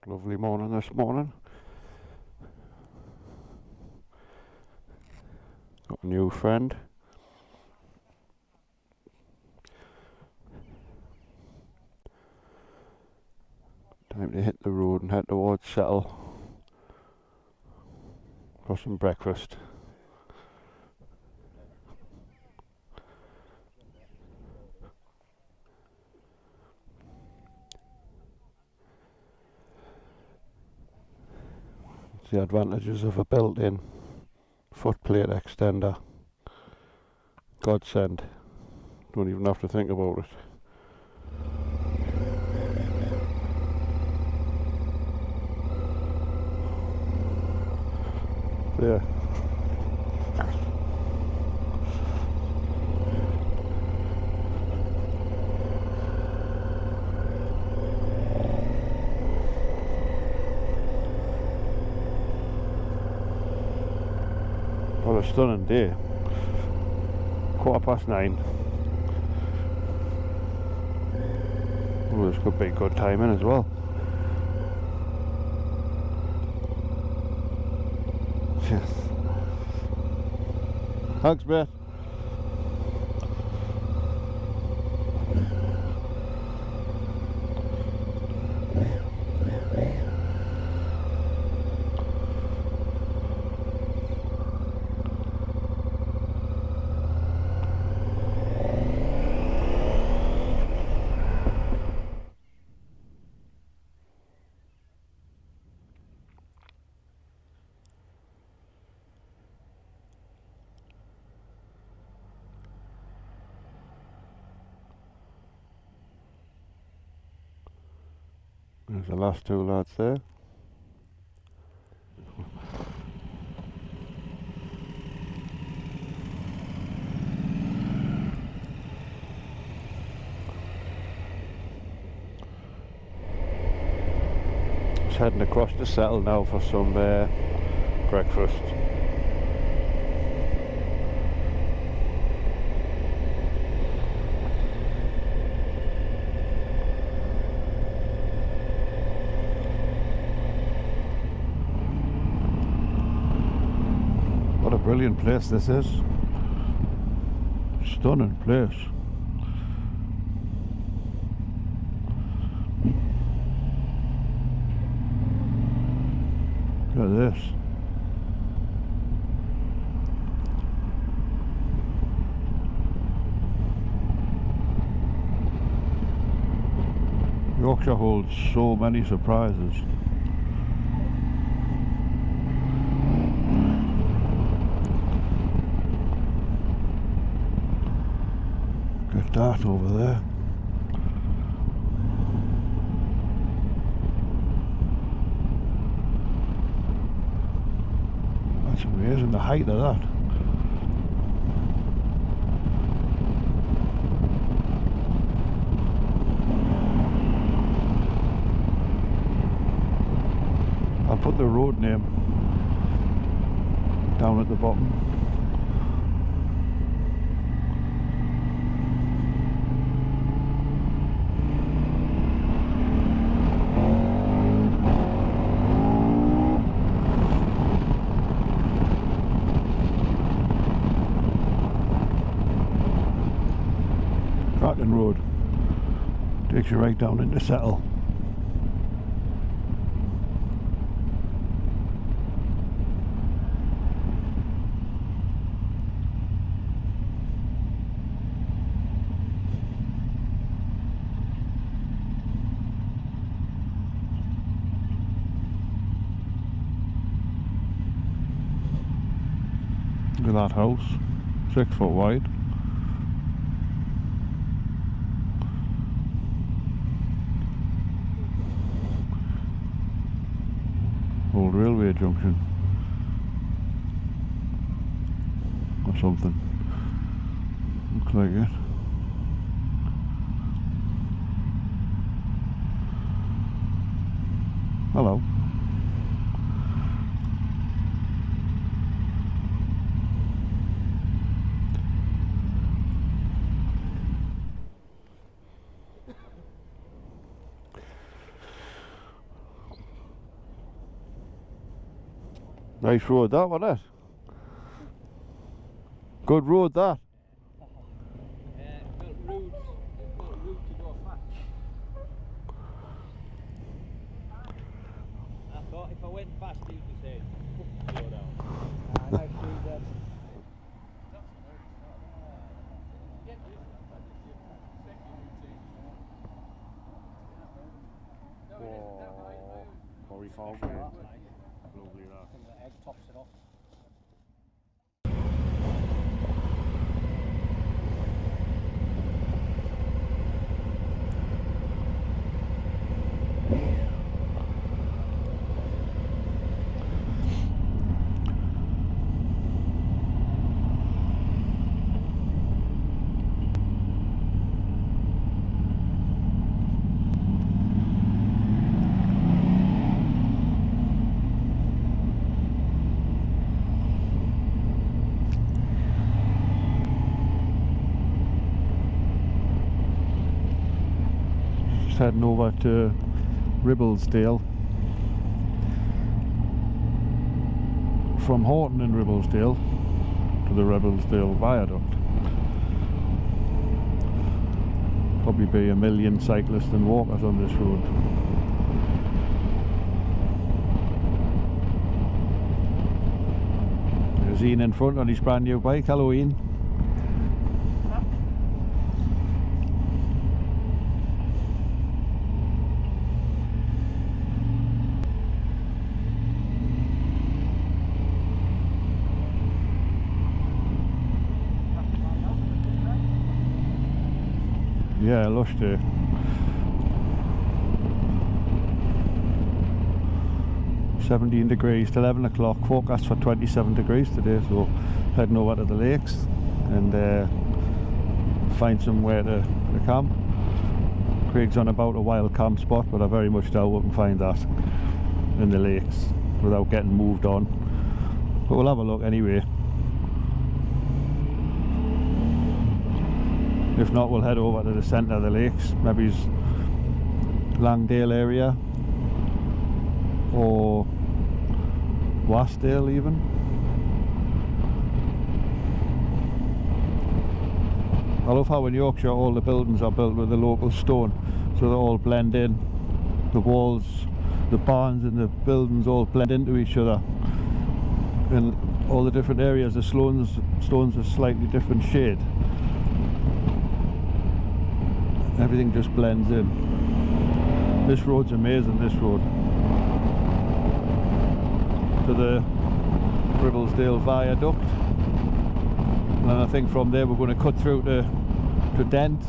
Lovely morning this morning. Got a new friend. Time to hit the road and head towards Settle for some breakfast. It's the advantages of a built-in footplate extender. Godsend. Don't even have to think about it. There. What a stunning day. 9:15. Oh, this could be good timing as well. Yes. Thanks, mate. There's the last two lads there. Just heading across to Settle now for some breakfast. What a brilliant place this is. Stunning place. Look at this. Yorkshire holds so many surprises. Get that over there. That's amazing, the height of that. I'll put the road name down at the bottom. Cracking road. Takes you right down into Settle. Look at that house, 6 foot wide. Old railway junction or something. Looks like it. Hello. Nice road that, wasn't it? Good road that. It felt rude to go fast. I thought if I went fast you'd be saying, slow down. Nice road that. Corey Falk. Lovely that. And the egg tops it off. Heading over to Ribblesdale from Horton and Ribblesdale to the Ribblesdale Viaduct. Probably be a million cyclists and walkers on this road. There's Ian in front on his brand new bike. Hello Ian. Yeah, lush day. (17 degrees till 11 o'clock, forecast for 27 degrees today, so heading over to the lakes and find somewhere to camp. Craig's on about a wild camp spot, but I very much doubt we can find that in the lakes without getting moved on, but we'll have a look anyway. If not, we'll head over to the centre of the lakes, maybe Langdale area or Wasdale even. I love how in Yorkshire all the buildings are built with the local stone, so they all blend in. The walls, the barns and the buildings all blend into each other. In all the different areas, the stones are slightly different shade. Everything just blends in. This road's amazing, this road. To the Ribblesdale Viaduct. And then I think from there we're going to cut through to Dent.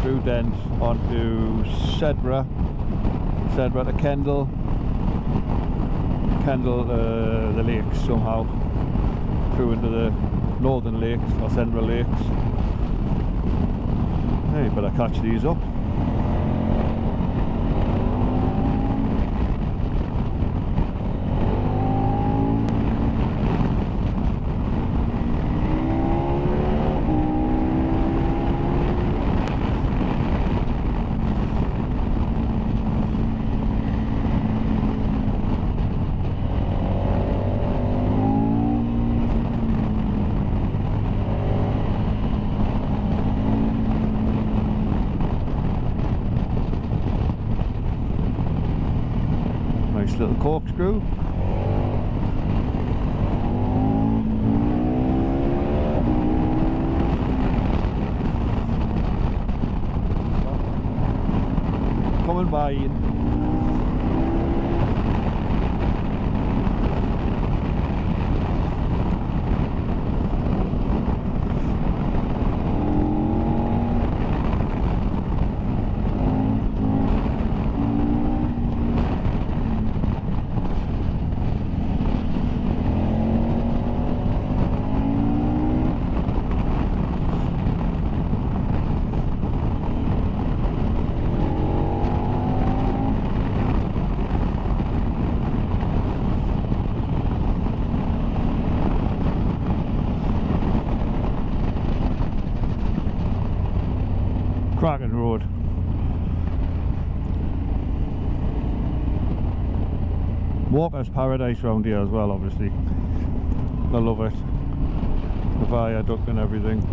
Through Dent onto Sedra to Kendal. The lakes somehow. Through into the northern lakes or central lakes. Hey, better catch these up. Little corkscrew. Coming by Ian. Cracking road. Walker's paradise round here as well, obviously. I love it. The viaduct and everything.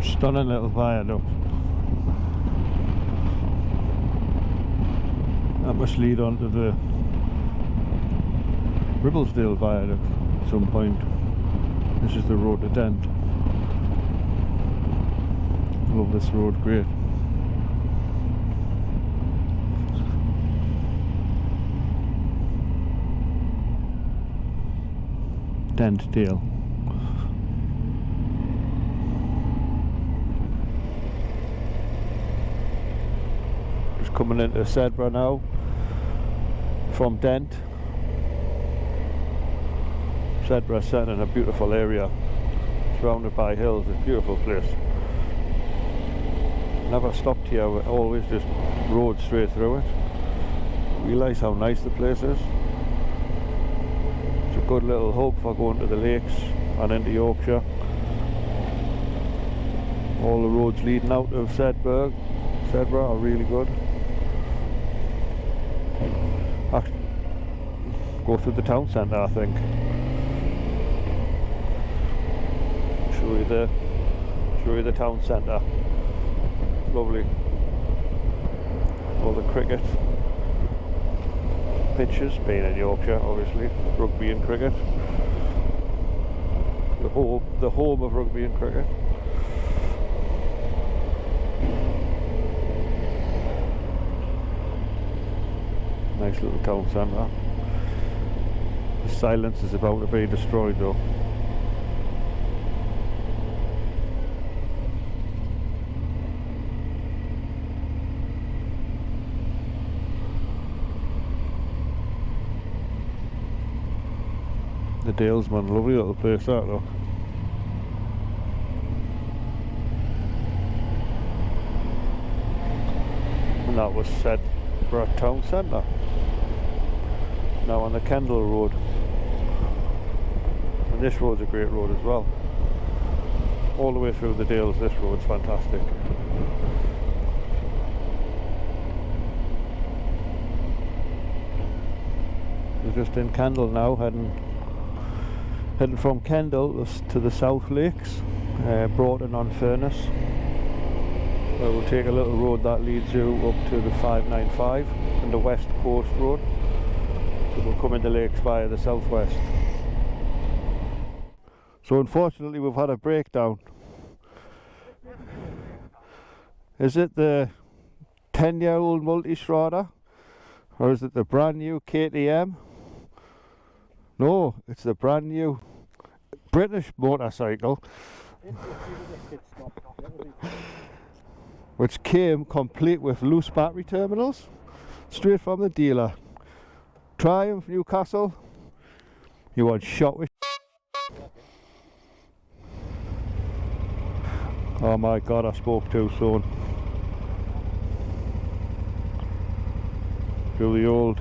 Stunning little viaduct. That must lead on to the Ribblesdale viaduct at some point. This is the road to Dent. Love this road, great. Dentdale. Coming into Baysbrown now from Dent. Baysbrown set in a beautiful area, surrounded by hills. It's a beautiful place. Never stopped here, always just rode straight through it. Realise how nice the place is. It's a good little hub for going to the lakes and into Yorkshire. All the roads leading out of Baysbrown are really good. Go through the town centre, I think. Show you the town centre. Lovely. All the cricket pitches, being in Yorkshire, obviously. Rugby and cricket. The home of rugby and cricket. Nice little town centre. The silence is about to be destroyed though. The Dales, man, lovely little place that though. And that was Baysbrown Town Centre. Now on the Kendall Road. And this road's a great road as well. All the way through the Dales, this road's fantastic. We're just in Kendall now, heading from Kendall to the South Lakes, Broughton on Furness. Where we'll take a little road that leads you up to the 595 and the West Coast Road. So we'll come into lakes via the southwest. So unfortunately we've had a breakdown. Is it the 10-year-old multi-strada? Or is it the brand new KTM? No, it's the brand new British motorcycle. Which came complete with loose battery terminals, straight from the dealer. Triumph Newcastle, you want shot with. Oh my god, I spoke too soon. Do the old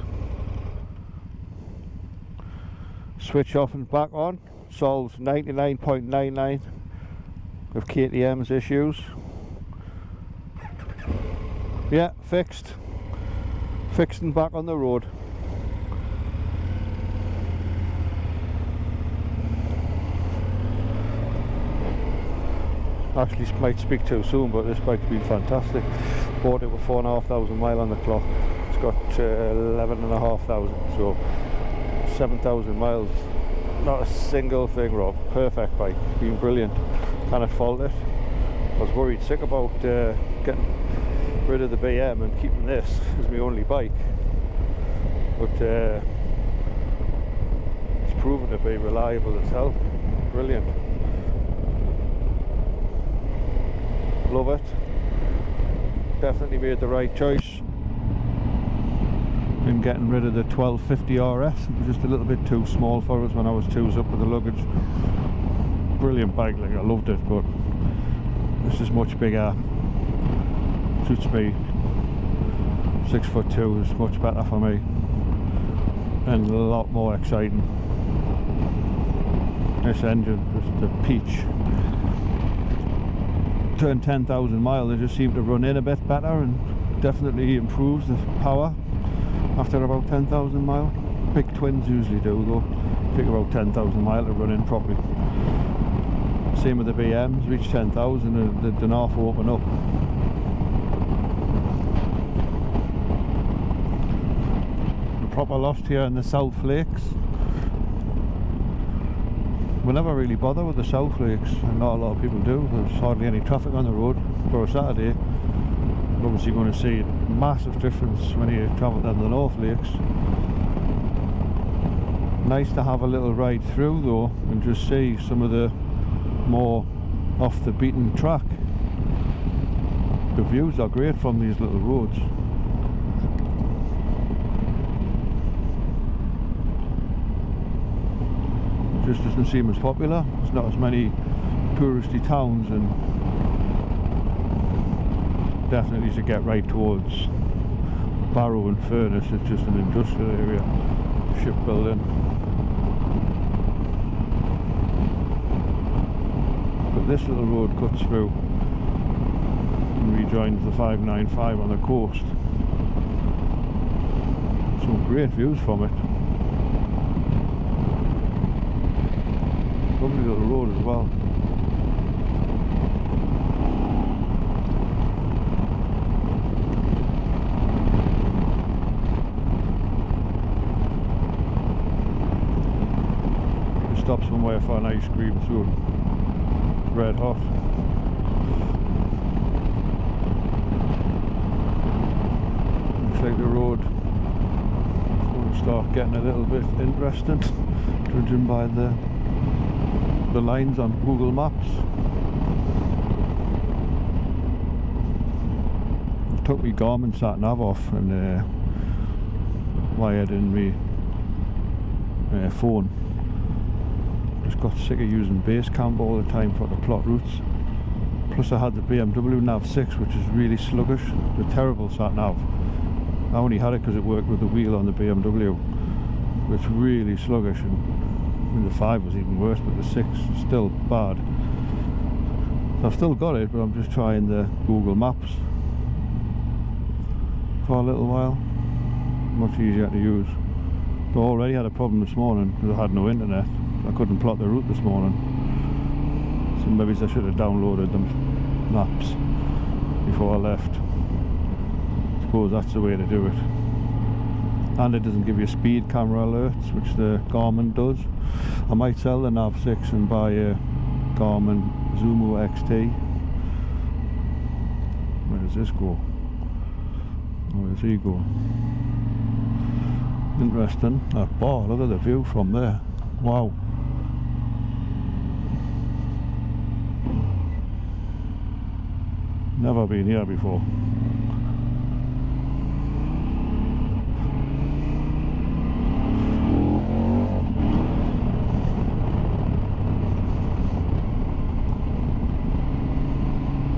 switch off and back on, solves 99.99 of KTM's issues. Yeah, fixed and back on the road. actually might speak too soon, but this bike's been fantastic. Bought it with 4,500 miles on the clock. It's got 11,500, so 7,000 miles. Not a single thing wrong. Perfect bike. Been brilliant. Can't fault it. I was worried sick about getting rid of the BM and keeping this as my only bike, but it's proven to be reliable as hell. Brilliant. Love it. Definitely made the right choice in getting rid of the 1250 RS. It was just a little bit too small for us when I was twos up with the luggage. Brilliant bike, like, I loved it, but this is much bigger. Suits me. 6'2" is much better for me and a lot more exciting. This engine, just a peach. Turned 10,000 miles, they just seem to run in a bit better and definitely improves the power after about 10,000 miles. Big twins usually do though. Take about 10,000 miles to run in properly. Same with the BMs, reach 10,000 and they don't half open up. We're proper lost here in the South Lakes. We never really bother with the South Lakes, and not a lot of people do. There's hardly any traffic on the road for a Saturday. You're obviously going to see a massive difference when you travel down the North Lakes. Nice to have a little ride through though and just see some of the more off the beaten track. The views are great from these little roads. Just doesn't seem as popular. There's not as many touristy towns, and definitely to get right towards Barrow and Furness. It's just an industrial area, shipbuilding. But this little road cuts through and rejoins the 595 on the coast. Some great views from it. Lovely little road as well. We stopped somewhere for an ice cream soon. It's red hot. Looks like the road is going to start getting a little bit interesting, judging by the lines on Google Maps. I took my Garmin sat nav off and wired in my phone. Just got sick of using Basecamp all the time for the plot routes. Plus I had the BMW Nav 6, which is really sluggish. The terrible sat nav. I only had it because it worked with the wheel on the BMW. It's really sluggish, and the 5 was even worse, but the 6 is still bad. So I've still got it, but I'm just trying the Google Maps for a little while. Much easier to use. But I already had a problem this morning because I had no internet. I couldn't plot the route this morning. So maybe I should have downloaded the maps before I left. I suppose that's the way to do it. And it doesn't give you speed camera alerts, which the Garmin does. I might sell the Nav 6 and buy a Garmin Zumo XT. Where does this go? Where does he go? Interesting. That bar, look at the view from there. Wow. Never been here before.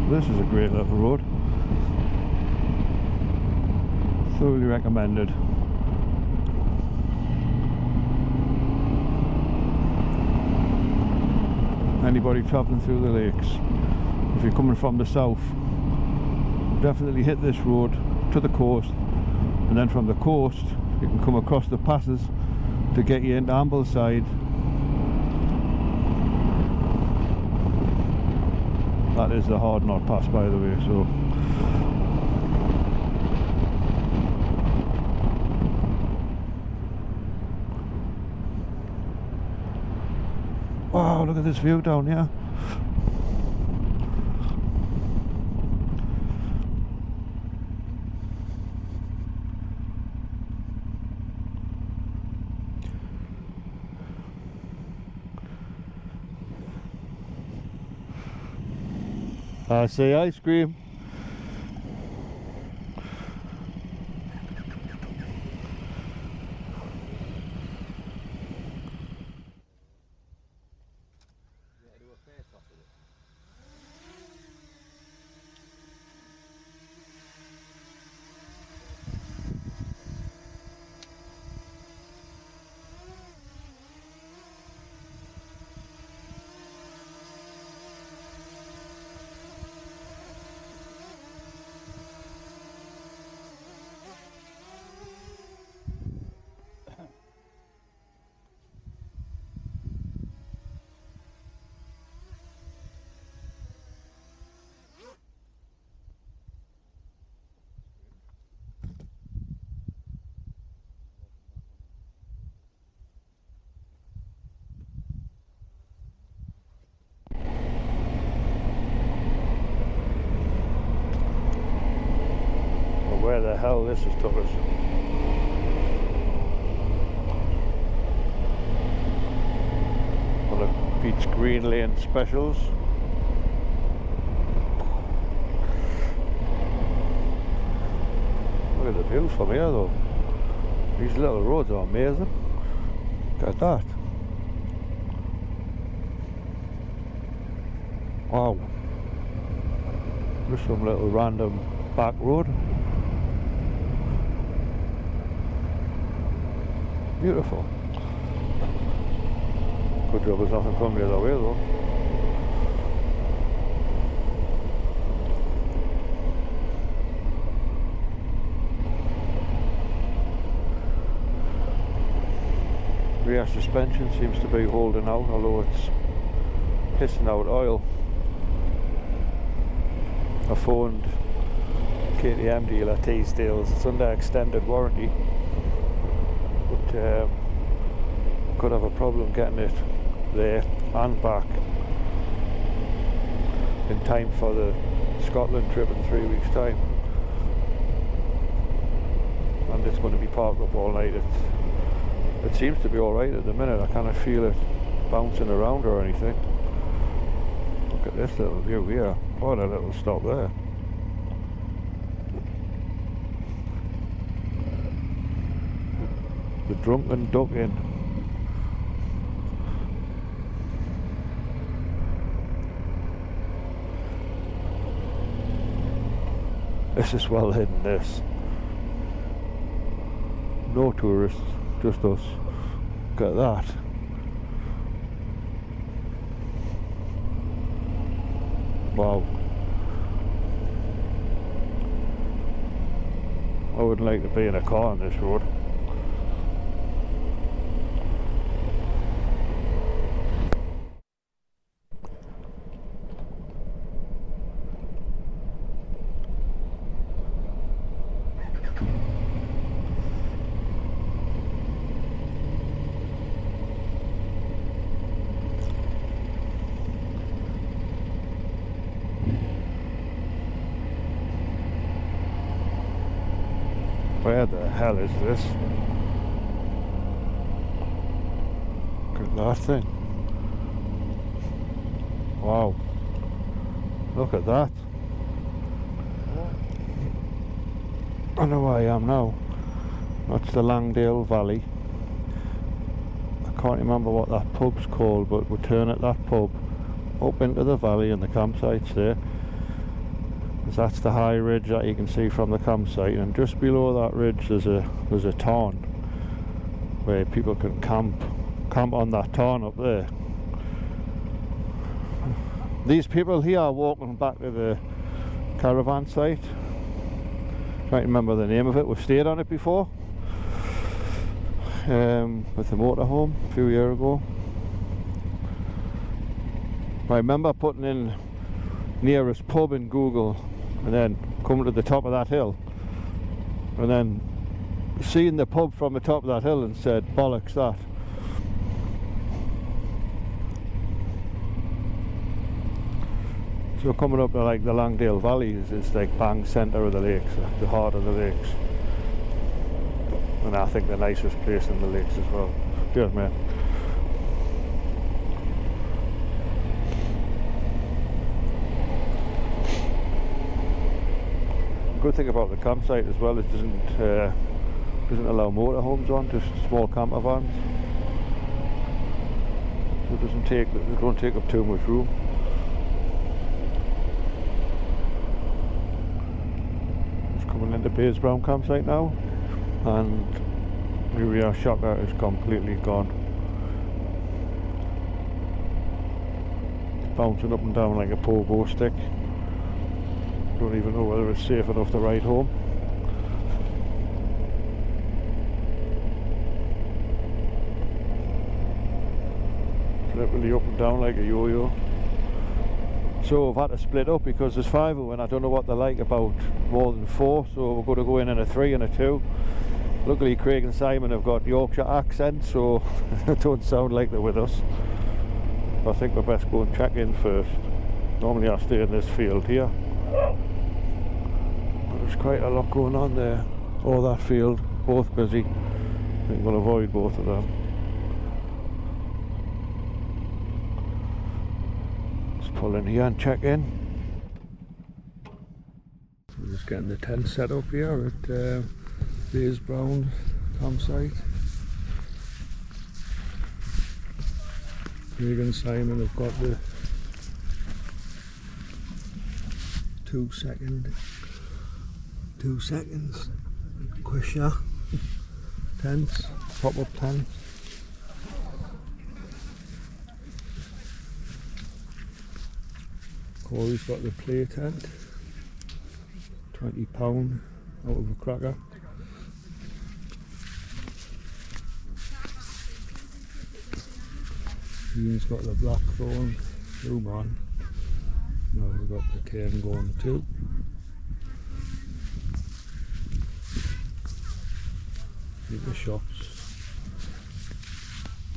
This is a great little road. Thoroughly recommended. Anybody travelling through the lakes, if you're coming from the south, definitely hit this road to the coast, and then from the coast you can come across the passes to get you into Ambleside. That is the Hard Knot Pass, by the way, so wow, look at this view down here. I say ice cream. Where the hell this has took us. One of Pete's Green Lane specials. Look at the views from here though. These little roads are amazing. Look at that. Wow. Just some little random back road. Beautiful. Good job there's nothing coming the other way though. Rear suspension seems to be holding out, although it's pissing out oil. I phoned KTM dealer Teesdale's, it's under extended warranty. But could have a problem getting it there and back in time for the Scotland trip in 3 weeks' time. And it's going to be parked up all night. It seems to be alright at the minute. I cannot feel it bouncing around or anything. Look at this little view here. What a little stop there. The Drunken Duck Inn. This is well hidden, this. No tourists, just us. Look at that. Wow. I wouldn't like to be in a car on this road. Where the hell is this? Look at that thing. Wow. Look at that. I know where I am now. That's the Langdale Valley. I can't remember what that pub's called, but we'll turn at that pub up into the valley and the campsite's there. That's the high ridge that you can see from the campsite, and just below that ridge there's a tarn where people can camp on that tarn up there. These people here are walking back to the caravan site. Can't remember the name of it. We've stayed on it before with the motorhome a few years ago. I remember putting in nearest pub in Google, and then coming to the top of that hill, and then seeing the pub from the top of that hill and said, bollocks that. So coming up to like the Langdale Valley is like bang centre of the lakes, the heart of the lakes, and I think the nicest place in the lakes as well. Cheers, mate. The good thing about the campsite as well, it doesn't allow motorhomes on, just small camper vans. So it don't take up too much room. Coming into Baysbrown Campsite now, and here we are, shocker is completely gone. It's bouncing up and down like a pogo stick. Don't even know whether it's safe enough to ride home. It's literally up and down like a yo-yo. So I've had to split up because there's 5 of them and I don't know what they're like about more than 4, so we're going to go in a 3 and a 2. Luckily Craig and Simon have got Yorkshire accents, so they don't sound like they're with us. But I think we're best go and check in first. Normally I stay in this field here, but there's quite a lot going on there. All that field, both busy. I think we'll avoid both of them. Pull in here and check in. We're just getting the tent set up here at Baysbrown Campsite. Craig and Simon have got the 2 seconds Quisha tents, pop-up tents. Corey's got the play tent, £20 out of a cracker. Ian's got the blackthorn room on. Now we've got the cane going too. In the shops,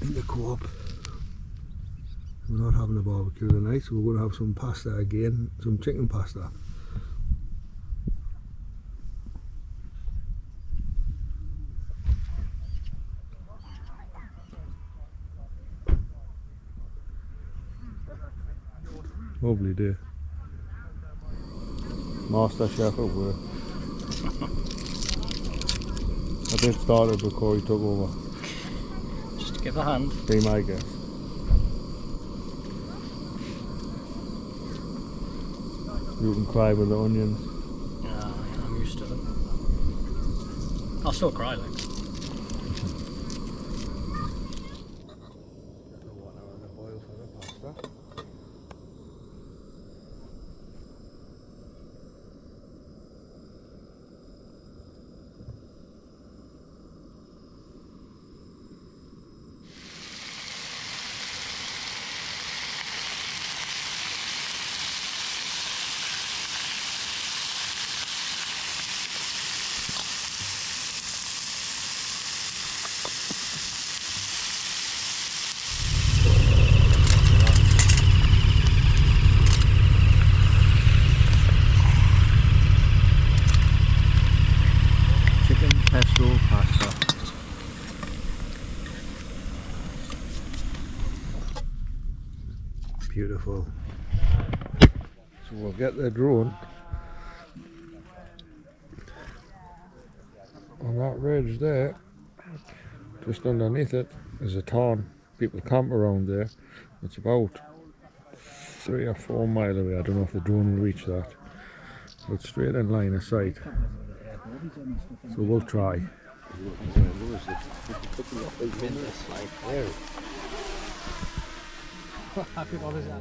in the co-op. We're not having a barbecue tonight, so we're going to have some pasta again, some chicken pasta. Lovely day. Master chef at work. I did start it before he took over. Just to give a hand. Be my guest. You can cry with the onions. Yeah, I'm used to them. I'll still cry like. Pesto pasta. Beautiful. So we'll get the drone on that ridge there. Just underneath it is a town. People camp around there. It's about 3 or 4 miles away. I don't know if the drone will reach that, but straight in line of sight. So we'll try. Happy Mother's Day.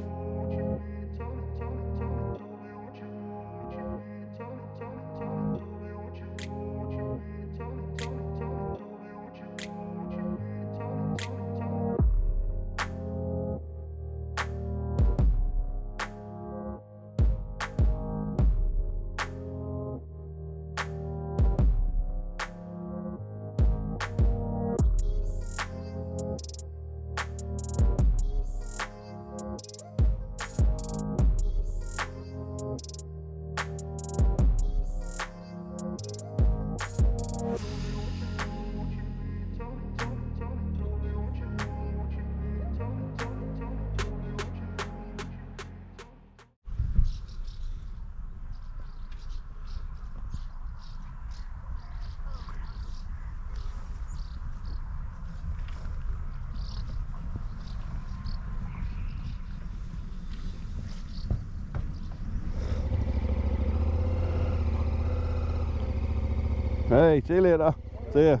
Hey, see you later. See ya.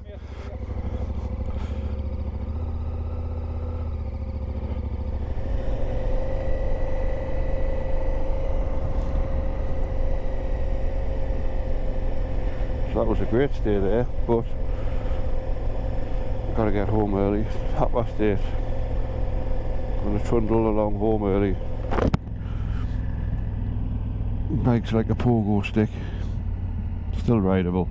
So that was a great stay there, but I've got to get home early. 8:30. I'm gonna trundle along home early. Bike's like a pogo stick, still rideable.